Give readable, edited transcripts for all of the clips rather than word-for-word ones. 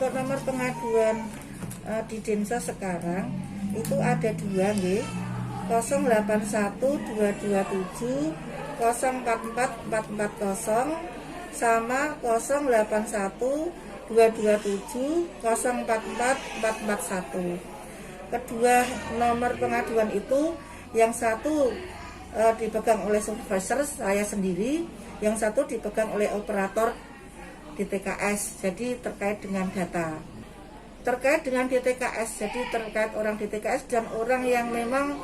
Untuk nomor pengaduan di Densa sekarang itu ada 2 nggih. 081227 044440 sama 081 227 044441. Kedua nomor pengaduan itu yang satu dipegang oleh supervisor saya sendiri, yang satu dipegang oleh operator DTKS. Jadi terkait dengan data, terkait dengan DTKS, jadi terkait orang DTKS dan orang yang memang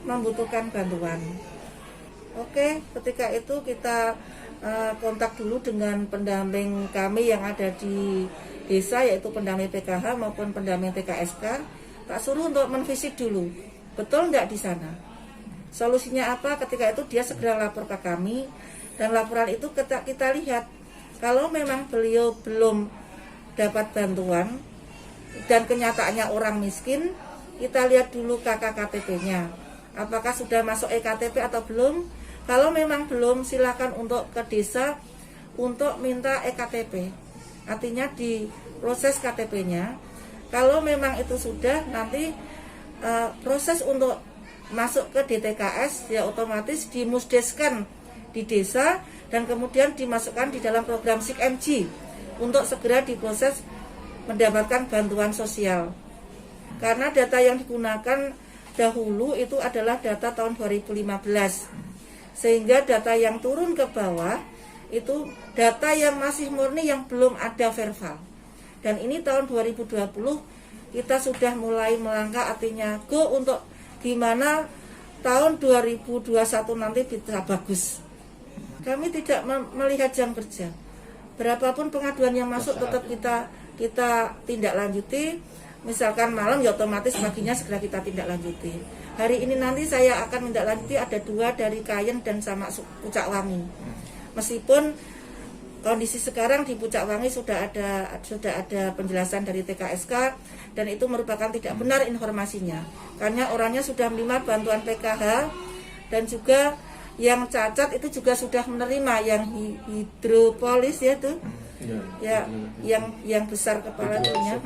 membutuhkan bantuan. Oke, ketika itu kita kontak dulu dengan pendamping kami yang ada di desa, yaitu pendamping PKH maupun pendamping TKSK. Tak suruh untuk menvisit dulu, betul nggak di sana. Solusinya apa? Ketika itu dia segera lapor ke kami, dan laporan itu kita lihat kalau memang beliau belum dapat bantuan dan kenyataannya orang miskin, kita lihat dulu KK-KTP-nya, apakah sudah masuk EKTP atau belum. Kalau memang belum, silakan untuk ke desa untuk minta EKTP, artinya di proses KTP-nya. Kalau memang itu sudah, nanti proses untuk masuk ke DTKS ya otomatis dimusdeskan di desa dan kemudian dimasukkan di dalam program SIK-MG untuk segera diproses mendapatkan bantuan sosial. Karena data yang digunakan dahulu itu adalah data tahun 2015. Sehingga data yang turun ke bawah itu data yang masih murni, yang belum ada verbal. Dan ini tahun 2020 kita sudah mulai melangkah, artinya go untuk gimana tahun 2021 nanti bisa bagus. Kami tidak melihat jam kerja. Berapapun pengaduan yang masuk tetap kita tindak lanjuti. Misalkan malam ya otomatis paginya segera kita tindak lanjuti. Hari ini nanti saya akan tindak lanjuti ada 2 dari Kayen dan sama Pucak Wangi. Meskipun kondisi sekarang di Pucak Wangi sudah ada penjelasan dari TKSK dan itu merupakan tidak benar informasinya. Karena orangnya sudah menerima bantuan PKH dan juga yang cacat itu juga sudah menerima yang hidropolis ya tuh. Ya, yang besar kepalanya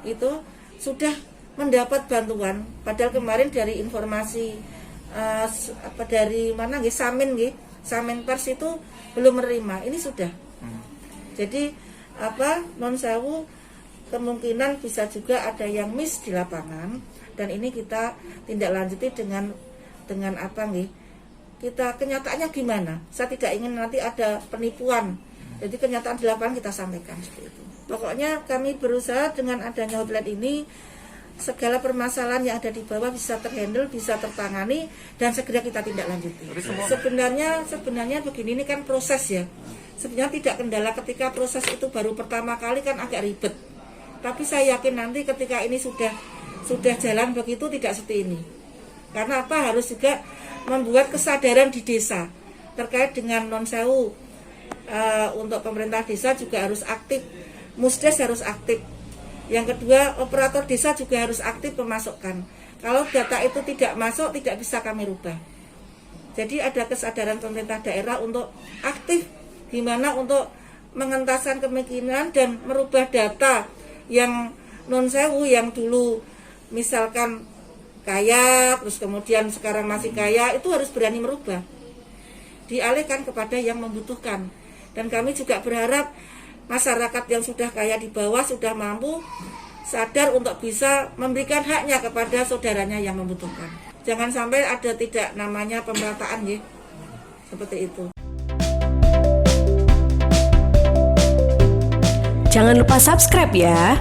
itu sudah mendapat bantuan. Padahal kemarin dari informasi dari mana nggih Samin Pers itu belum menerima. Ini sudah. Jadi non sewu kemungkinan bisa juga ada yang miss di lapangan dan ini kita tindak lanjuti dengan apa nggih? Kita kenyataannya gimana? Saya tidak ingin nanti ada penipuan. Jadi kenyataan di lapangan kita sampaikan seperti itu. Pokoknya kami berusaha dengan adanya hotline ini segala permasalahan yang ada di bawah bisa terhandle, bisa tertangani dan segera kita tindak lanjuti. Sebenarnya begini, ini kan proses ya. Sebenarnya tidak kendala ketika proses itu baru pertama kali kan agak ribet. Tapi saya yakin nanti ketika ini sudah jalan begitu tidak seperti ini. Karena apa? Harus juga membuat kesadaran di desa terkait dengan non sewu. Untuk pemerintah desa juga harus aktif, Musdes harus aktif. Yang kedua, operator desa juga harus aktif memasukkan. Kalau data itu tidak masuk, tidak bisa kami rubah. Jadi ada kesadaran pemerintah daerah untuk aktif, gimana untuk mengentaskan kemungkinan dan merubah data yang non sewu yang dulu misalkan kaya, terus kemudian sekarang masih kaya, itu harus berani merubah. Dialihkan kepada yang membutuhkan. Dan kami juga berharap masyarakat yang sudah kaya di bawah sudah mampu sadar untuk bisa memberikan haknya kepada saudaranya yang membutuhkan. Jangan sampai ada tidak namanya pemerataan ya. Seperti itu. Jangan lupa subscribe ya.